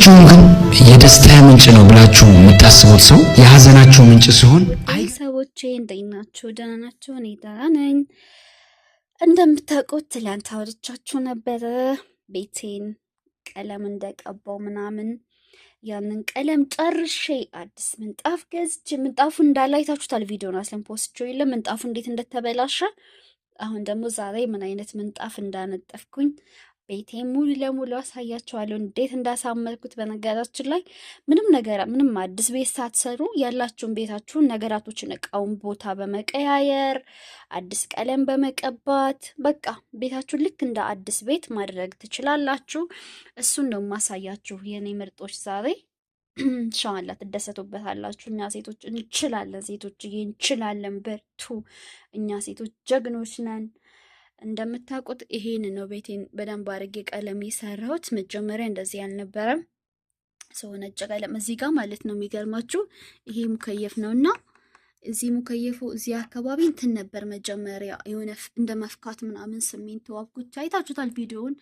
ሁላችሁም ግን የደስታ ምንጭ ነው ብላችሁ የምታስቡት ሰው የሐዘናችሁ ምንጭ ሲሆን ሰዎቼ እንዴት ናችሁ? ደህና ናችሁ? እኔ ደህና ነኝ። እንደምታውቁት ትላንት አውርቻችሁ ነበረ ቤቴን ቀለም እንደቀባው ምናምን። ያንን ቀለም ጨርሼ አዲስ ምንጣፍ ገዝቼ ምንጣፉ እንዳለ አይታችሁታል። ቪዲዮን አስለም ፖስቼው የለ ምንጣፉ እንዴት እንደተበላሸ። አሁን ደግሞ ዛሬ ምን አይነት ምንጣፍ እንዳነጠፍኩኝ ቤቴ ሙሉ ለሙሉ አሳያችኋለሁ፣ እንዴት እንዳሳመርኩት። በነገራችን ላይ ምንም አዲስ ቤት ሳትሰሩ ያላችሁን ቤታችሁን ነገራቶችን እቃውን ቦታ በመቀያየር አዲስ ቀለም በመቀባት በቃ ቤታችሁን ልክ እንደ አዲስ ቤት ማድረግ ትችላላችሁ። እሱን ነው ማሳያችሁ የኔ ምርጦች ዛሬ። ኢንሻአላህ ትደሰቱበታላችሁ። እኛ ሴቶች እንችላለን፣ ሴቶችዬ እንችላለን፣ በርቱ። እኛ ሴቶች ጀግኖች ነን። እንደምታውቁት ይሄን ነው ቤቴን በደንብ አድርጌ ቀለም የሰራሁት። መጀመሪያ እንደዚህ አልነበረም። ሰው ነጭ ቀለም እዚህ ጋር ማለት ነው። የሚገርማችሁ ይሄ ሙከየፍ ነውና እዚህ ሙከየፉ እዚህ አካባቢ እንትን ነበር መጀመሪያ የሆነ እንደ መፍካት ምናምን ሲሚንቶ አብኩት፣ አይታችሁታል ቪዲዮውን።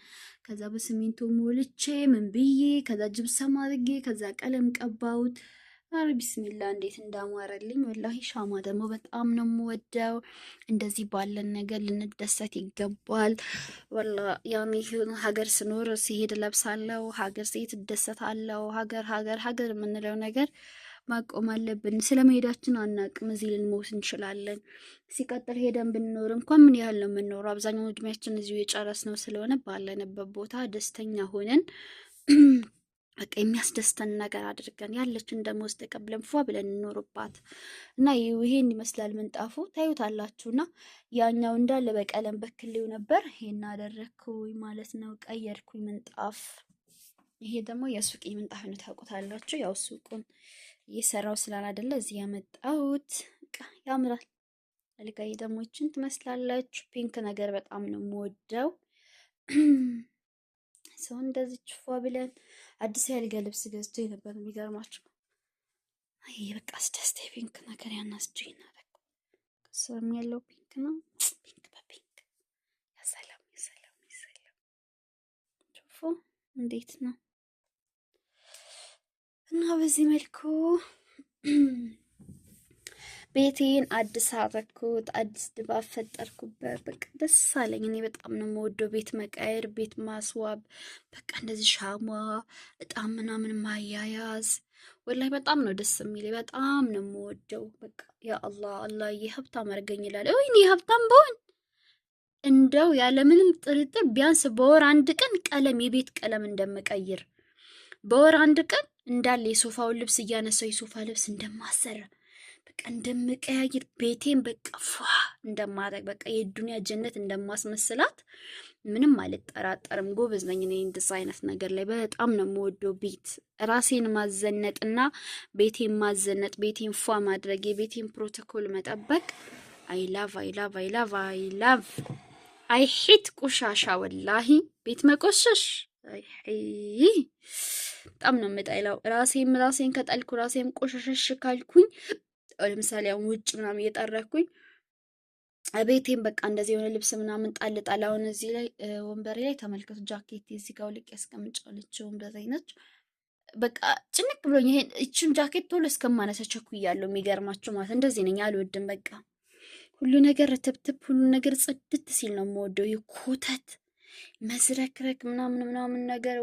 ከዛ በሲሚንቶ ሞልቼ ምን ብዬ ከዛ ጅብሰም አድርጌ ከዛ ቀለም ቀባሁት። አረ ቢስሚላ እንዴት እንዳማረልኝ ወላሂ። ሻማ ደግሞ በጣም ነው የምወደው። እንደዚህ ባለን ነገር ልንደሰት ይገባል። ወላ ያኔ ሀገር ስኖር ሲሄድ ለብሳለሁ፣ ሀገር ሲሄድ እደሰታለሁ። ሀገር የምንለው ነገር ማቆም አለብን። ስለመሄዳችን አናቅም፣ እዚህ ልንሞት እንችላለን። ሲቀጥል ሄደን ብንኖር እንኳን ምን ያህል ነው የምንኖረው? አብዛኛው እድሜያችን እዚሁ የጨረስነው ስለሆነ ባለንበት ቦታ ደስተኛ ሆነን በቃ የሚያስደስተን ነገር አድርገን ያለችን ደሞዝ ተቀብለን ፏ ብለን እንኖርባት እና ይሄን ይመስላል ምንጣፉ ታዩታላችሁና፣ ያኛው እንዳለ በቀለም በክሌው ነበር። ይሄን አደረኩኝ ማለት ነው፣ ቀየርኩኝ ምንጣፍ። ይሄ ደግሞ የሱቅ ምንጣፍ ነው ታውቁታላችሁ። ያው ሱቁን እየሰራው ስላላደለ እዚህ ያመጣሁት በቃ ያምራል። አልጋዬ ደግሞ ይችን ትመስላለች። ፒንክ ነገር በጣም ነው የምወደው። ሰው እንደዚህ ፏ ብለን አዲስ ያልጋ ልብስ ገዝቶ የነበር የሚገርማችሁ። ይሄ በቃ አስደስተ ፒንክ ነገር ያናስጀኝ ናረኩ። ከሰም ያለው ፒንክ ነው። ፒንክ በፒንክ ያሰላም ሹፉ እንዴት ነው? እና በዚህ መልኩ ቤቴን አዲስ አደረኩት፣ አዲስ ድባብ ፈጠርኩበት። በቃ ደስ አለኝ። እኔ በጣም ነው የምወደው ቤት መቀየር፣ ቤት ማስዋብ። በቃ እንደዚህ ሻማ በጣም ምናምን ማያያዝ ወላሂ በጣም ነው ደስ የሚለኝ። በጣም ነው የምወደው። በቃ ያ አላህ ሀብታም አድርገኝ ይላል። እኔ ሀብታም ብሆን እንደው ያለምንም ጥርጥር ቢያንስ በወር አንድ ቀን ቀለም የቤት ቀለም እንደምቀይር፣ በወር አንድ ቀን እንዳለ የሶፋውን ልብስ እያነሳው የሶፋ ልብስ እንደማሰራ በቃ እንደምቀያይር፣ ቤቴን በቃ ፏ እንደማደርግ፣ በቃ የዱንያ ጀነት እንደማስመስላት ምንም አልጠራጠርም። ጎበዝ ነኝ እኔ እንደዛ አይነት ነገር ላይ በጣም ነው የምወደው። ቤት ራሴን ማዘነጥና ቤቴን ማዘነጥ፣ ቤቴን ፏ ማድረግ፣ የቤቴን ፕሮቶኮል መጠበቅ አይ ላቭ አይ ሂት ቆሻሻ ወላሂ ቤት መቆሸሽ በጣም ነው የምጠላው። ራሴን ከጠልኩ ራሴን ቆሸሸሽ ካልኩኝ ለምሳሌ አሁን ውጭ ምናምን እየጠረኩኝ ቤቴን በቃ እንደዚህ የሆነ ልብስ ምናምን ጣል አሁን እዚህ ላይ ወንበሬ ላይ ተመልከቱ፣ ጃኬት እዚህ ጋር ልቅ ያስቀምጫለች ወንበሬ ነች። በቃ ጭንቅ ብሎኝ ይሄን እቺን ጃኬት ቶሎ እስከማነሳ ቸኩያለሁ። የሚገርማችሁ ማለት እንደዚህ ነኝ፣ አልወድም። በቃ ሁሉ ነገር ትብትብ፣ ሁሉ ነገር ጽድት ሲል ነው የምወደው። የኮተት መዝረክረክ ምናምን ነገር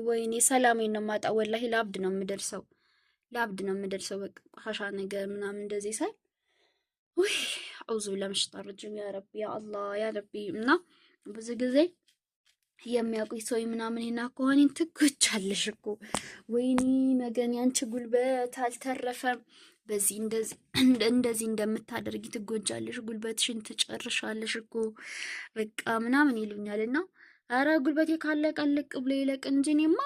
ወይኔ ሰላሜን ነው የማጣው። ወላሂ ላብድ ነው የምደርሰው። በቃ ቆሻሻ ነገር ምናምን እንደዚህ ሳይ ወይ አውዙ ለምሽጣር ረጅም ያ ረቢ። እና ብዙ ጊዜ የሚያውቁኝ ሰው ምናምን እና ከሆነን ትጎቻለሽ እኮ ወይኔ መገን ያንቺ ጉልበት አልተረፈም፣ በዚህ እንደዚህ እንደምታደርጊ ትጎጃለሽ፣ ጉልበትሽን ትጨርሻለሽ እኮ በቃ ምናምን ይሉኛልና፣ አረ ጉልበቴ ካለቀልቅ ብሎ ይለቅ እንጂ እኔማ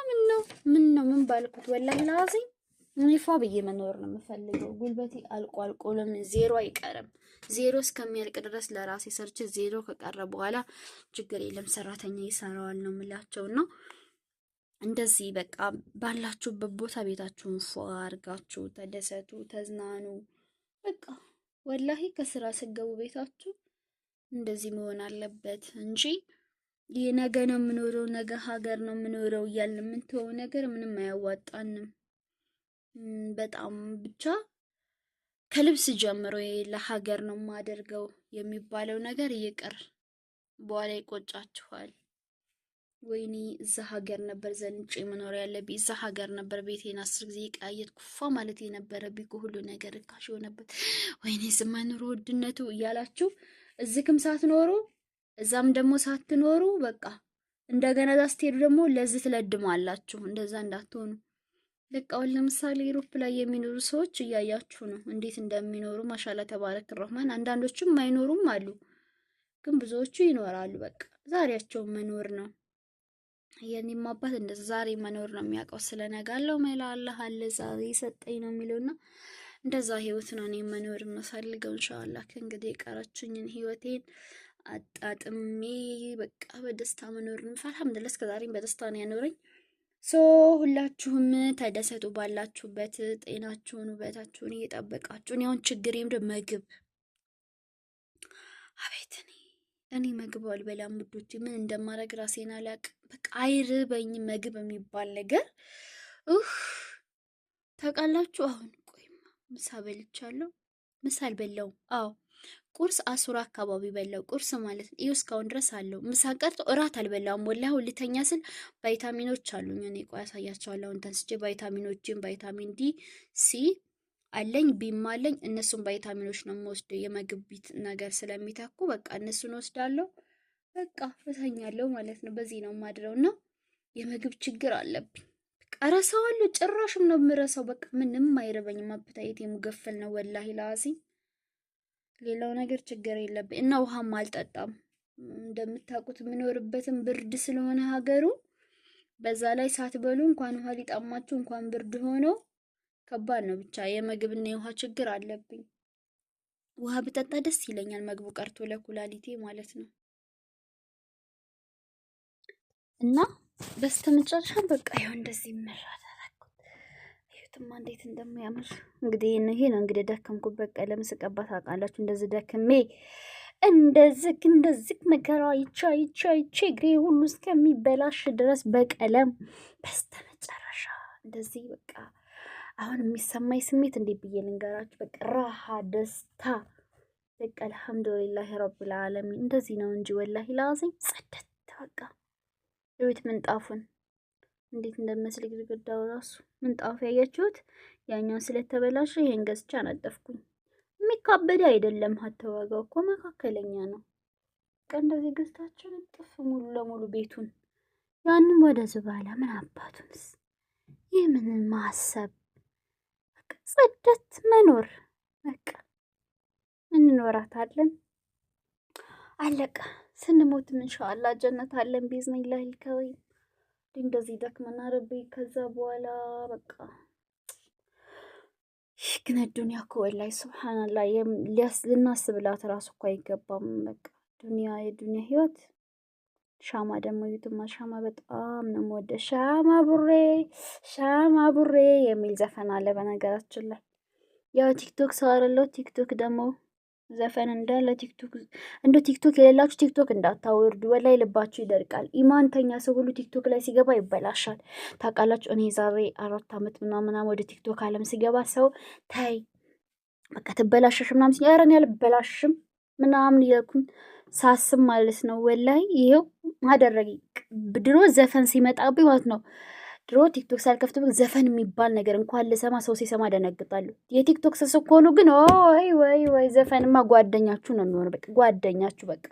ምን ባልኩት ወላሂ ላዚም እኔ ፏ ብዬ መኖር ነው የምፈልገው። ጉልበቴ አልቋልቆለም፣ ዜሮ አይቀርም። ዜሮ እስከሚያልቅ ድረስ ለራሴ ሰርች፣ ዜሮ ከቀረ በኋላ ችግር የለም ሰራተኛ ይሰራዋል ነው የምላቸው። እና እንደዚህ በቃ ባላችሁበት ቦታ ቤታችሁን ፏ አድርጋችሁ ተደሰቱ፣ ተዝናኑ። በቃ ወላሂ ከስራ ስገቡ ቤታችሁ እንደዚህ መሆን አለበት እንጂ ይህ ነገ ነው የምኖረው፣ ነገ ሀገር ነው የምኖረው እያልን የምንተወው ነገር ምንም አያዋጣንም። በጣም ብቻ ከልብስ ጀምሮ ለሀገር ነው የማደርገው የሚባለው ነገር ይቅር፣ በኋላ ይቆጫችኋል። ወይኔ እዛ ሀገር ነበር ዘንጬ መኖር ያለብኝ፣ እዛ ሀገር ነበር ቤቴን 10 ጊዜ ቀያየት ኩፋ ማለት የነበረብኝ፣ ሁሉ ነገር ርካሽ የሆነበት። ወይኔ ዝማ ኑሮ ውድነቱ እያላችሁ እዚህም ሳትኖሩ እዛም ደግሞ ሳትኖሩ በቃ እንደገና እዛ ስትሄዱ ደግሞ ለዚህ ትለድማላችሁ። እንደዛ እንዳትሆኑ። በቃ አሁን ለምሳሌ ዩሮፕ ላይ የሚኖሩ ሰዎች እያያችሁ ነው እንዴት እንደሚኖሩ። ማሻላ ተባረክ ረህማን። አንዳንዶቹም አይኖሩም አሉ፣ ግን ብዙዎቹ ይኖራሉ። በቃ ዛሬያቸው መኖር ነው። የኔም አባት እንደዛ ዛሬ መኖር ነው የሚያውቀው። ስለነጋለው መላ አላህ አለ ዛሬ ሰጠኝ ነው የሚለውና እንደዛ ህይወት ነው እኔ መኖር የምፈልገው። ኢንሻአላህ ከእንግዲህ የቀረችኝን ህይወቴን አጣጥሜ በቃ በደስታ መኖር ነው። አልሐምዱሊላህ እስከዛሬም በደስታ ነው ያኖረኝ። ሁላችሁም ተደሰቱ ባላችሁበት፣ ጤናችሁን ውበታችሁን እየጠበቃችሁ። እኔ አሁን ችግሬ ምንድን ምግብ፣ አቤት እኔ ምግብ አልበላም ውዶቼ። ምን እንደማደርግ ራሴን አላውቅም። በቃ አይርበኝ ምግብ የሚባል ነገር ታውቃላችሁ። አሁን ቆይማ ምሳ በልቻለሁ። ምሳ አልበላውም። አዎ ቁርስ አሱራ አካባቢ በላው። ቁርስ ማለት ነው ይኸው እስካሁን ድረስ አለው። ምሳ ቀርቶ እራት አልበላውም። ወላሂ ልተኛ ስል ቫይታሚኖች አሉኝ እኔ። ቆይ አሳያቸዋለሁ። አሁን ተንስቼ ቫይታሚኖችን ቫይታሚን ዲ፣ ሲ አለኝ፣ ቢም አለኝ። እነሱን ቫይታሚኖች ነው የምወስደው የምግብ ቢት ነገር ስለሚታኩ በቃ እነሱን ወስዳለሁ። በቃ እተኛለሁ ማለት ነው። በዚህ ነው የማድረው እና የምግብ ችግር አለብኝ። በቃ እረሳዋለሁ። ጭራሽም ነው የምረሳው። በቃ ምንም አይረበኝም። አፕታይት የሙገፈል ነው ወላሂ ላዚ። ሌላው ነገር ችግር የለብኝ እና ውሃም አልጠጣም። እንደምታውቁት የምኖርበትም ብርድ ስለሆነ ሀገሩ፣ በዛ ላይ ሳትበሉ እንኳን ውሃ ሊጣማችሁ እንኳን ብርድ ሆኖ ከባድ ነው። ብቻ የምግብና የውሃ ችግር አለብኝ። ውሃ ብጠጣ ደስ ይለኛል፣ ምግቡ ቀርቶ ለኩላሊቴ ማለት ነው። እና በስተመጨረሻ በቃ ይኸው እንደዚህ ይመራል። እዩትማ እንዴት እንደሚያምር። እንግዲህ ይሄ ነው እንግዲህ ደከምኩበት። ቀለም ስቀባ ታውቃላችሁ። እንደዚህ ደክሜ እንደዚህ መከራ ይቻ እግሬ ሁሉ እስከሚበላሽ ድረስ በቀለም በስተመጨረሻ እንደዚህ በቃ አሁን የሚሰማኝ ስሜት እንዴት ብዬ ልንገራችሁ? በቃ ራሃ ደስታ በቃ አልሐምዱሊላህ ረብል ዓለሚን። እንደዚህ ነው እንጂ ወላሂ ላዚም ጸደት በቃ የቤት ምንጣፉን እንዴት እንደሚመስል ግድግዳው ራሱ ምንጣፉ ያያችሁት፣ ያኛውን ስለተበላሸ ይሄን ገዝቻ አነጠፍኩኝ። የሚካበድ አይደለም። ሀተዋጋው እኮ መካከለኛ ነው። በቃ እንደዚህ ገዝታችሁ ነጥፍ ሙሉ ለሙሉ ቤቱን፣ ያንን ወደ ዝባላ ምን አባቱንስ ይህ ምን ማሰብ በቃ ጽደት መኖር በቃ እንኖራታለን። አለቀ። ስንሞትም ኢንሻአላህ ጀነት አለን ቢዝኒላህ አልከሪም። እንደዚህ ደክመና ረቢ ከዛ በኋላ በቃ ግን ዱንያ እኮ ወላሂ ሱብሃንአላህ ልናስብላት ራሱ እኮ አይገባም። በቃ ዱንያ የዱንያ ህይወት። ሻማ ደግሞ ዩቱማ ሻማ በጣም ነው የምወደው። ሻማ ቡሬ የሚል ዘፈን አለ በነገራችን ላይ። ያው ቲክቶክ ሰው አይደለሁ። ቲክቶክ ደግሞ ዘፈን እንዳለ ቲክቶክ የሌላችሁ ቲክቶክ እንዳታወርዱ፣ ወላይ ልባችሁ ይደርቃል። ኢማንተኛ ሰው ሁሉ ቲክቶክ ላይ ሲገባ ይበላሻል። ታውቃላችሁ። እኔ ዛሬ 4 ዓመት ምናምን ወደ ቲክቶክ አለም ሲገባ ሰው ታይ በቃ ትበላሸሽ ምናምን ሲል ኧረ እኔ አልበላሽም ምናምን እያልኩኝ ሳስብ ማለት ነው። ወላይ ይሄው አደረገኝ። ድሮ ዘፈን ሲመጣብኝ ማለት ነው። ድሮ ቲክቶክ ሳልከፍት ዘፈን የሚባል ነገር እንኳን ልሰማ ሰው ሲሰማ ደነግጣለሁ። የቲክቶክ ሰው ከሆኑ ግን ወይ ዘፈንማ ጓደኛችሁ ነው የሚሆነው። በቃ ጓደኛችሁ በቃ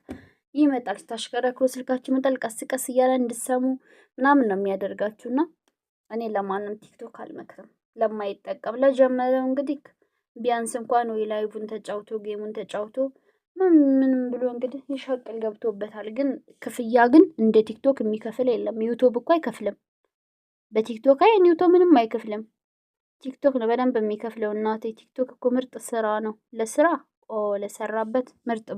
ይመጣል፣ ስታሽከረክሩ ስልካችሁ ይመጣል፣ ቀስ ቀስ እያለ እንድሰሙ ምናምን ነው የሚያደርጋችሁና እኔ ለማንም ቲክቶክ አልመክርም። ለማይጠቀም ለጀመረው እንግዲህ ቢያንስ እንኳን ወይ ላይቭን ተጫውቶ ጌሙን ተጫውቶ ምንም ብሎ እንግዲህ ይሸቅል ገብቶበታል። ግን ክፍያ ግን እንደ ቲክቶክ የሚከፍል የለም። ዩቲዩብ እኮ አይከፍልም። በቲክቶክ ዩቲዩብ ምንም አይከፍልም። ቲክቶክ ነው በደንብ የሚከፍለው። እናቴ ቲክቶክ እኮ ምርጥ ስራ ነው። ለስራ ለሰራበት ምርጥ ብር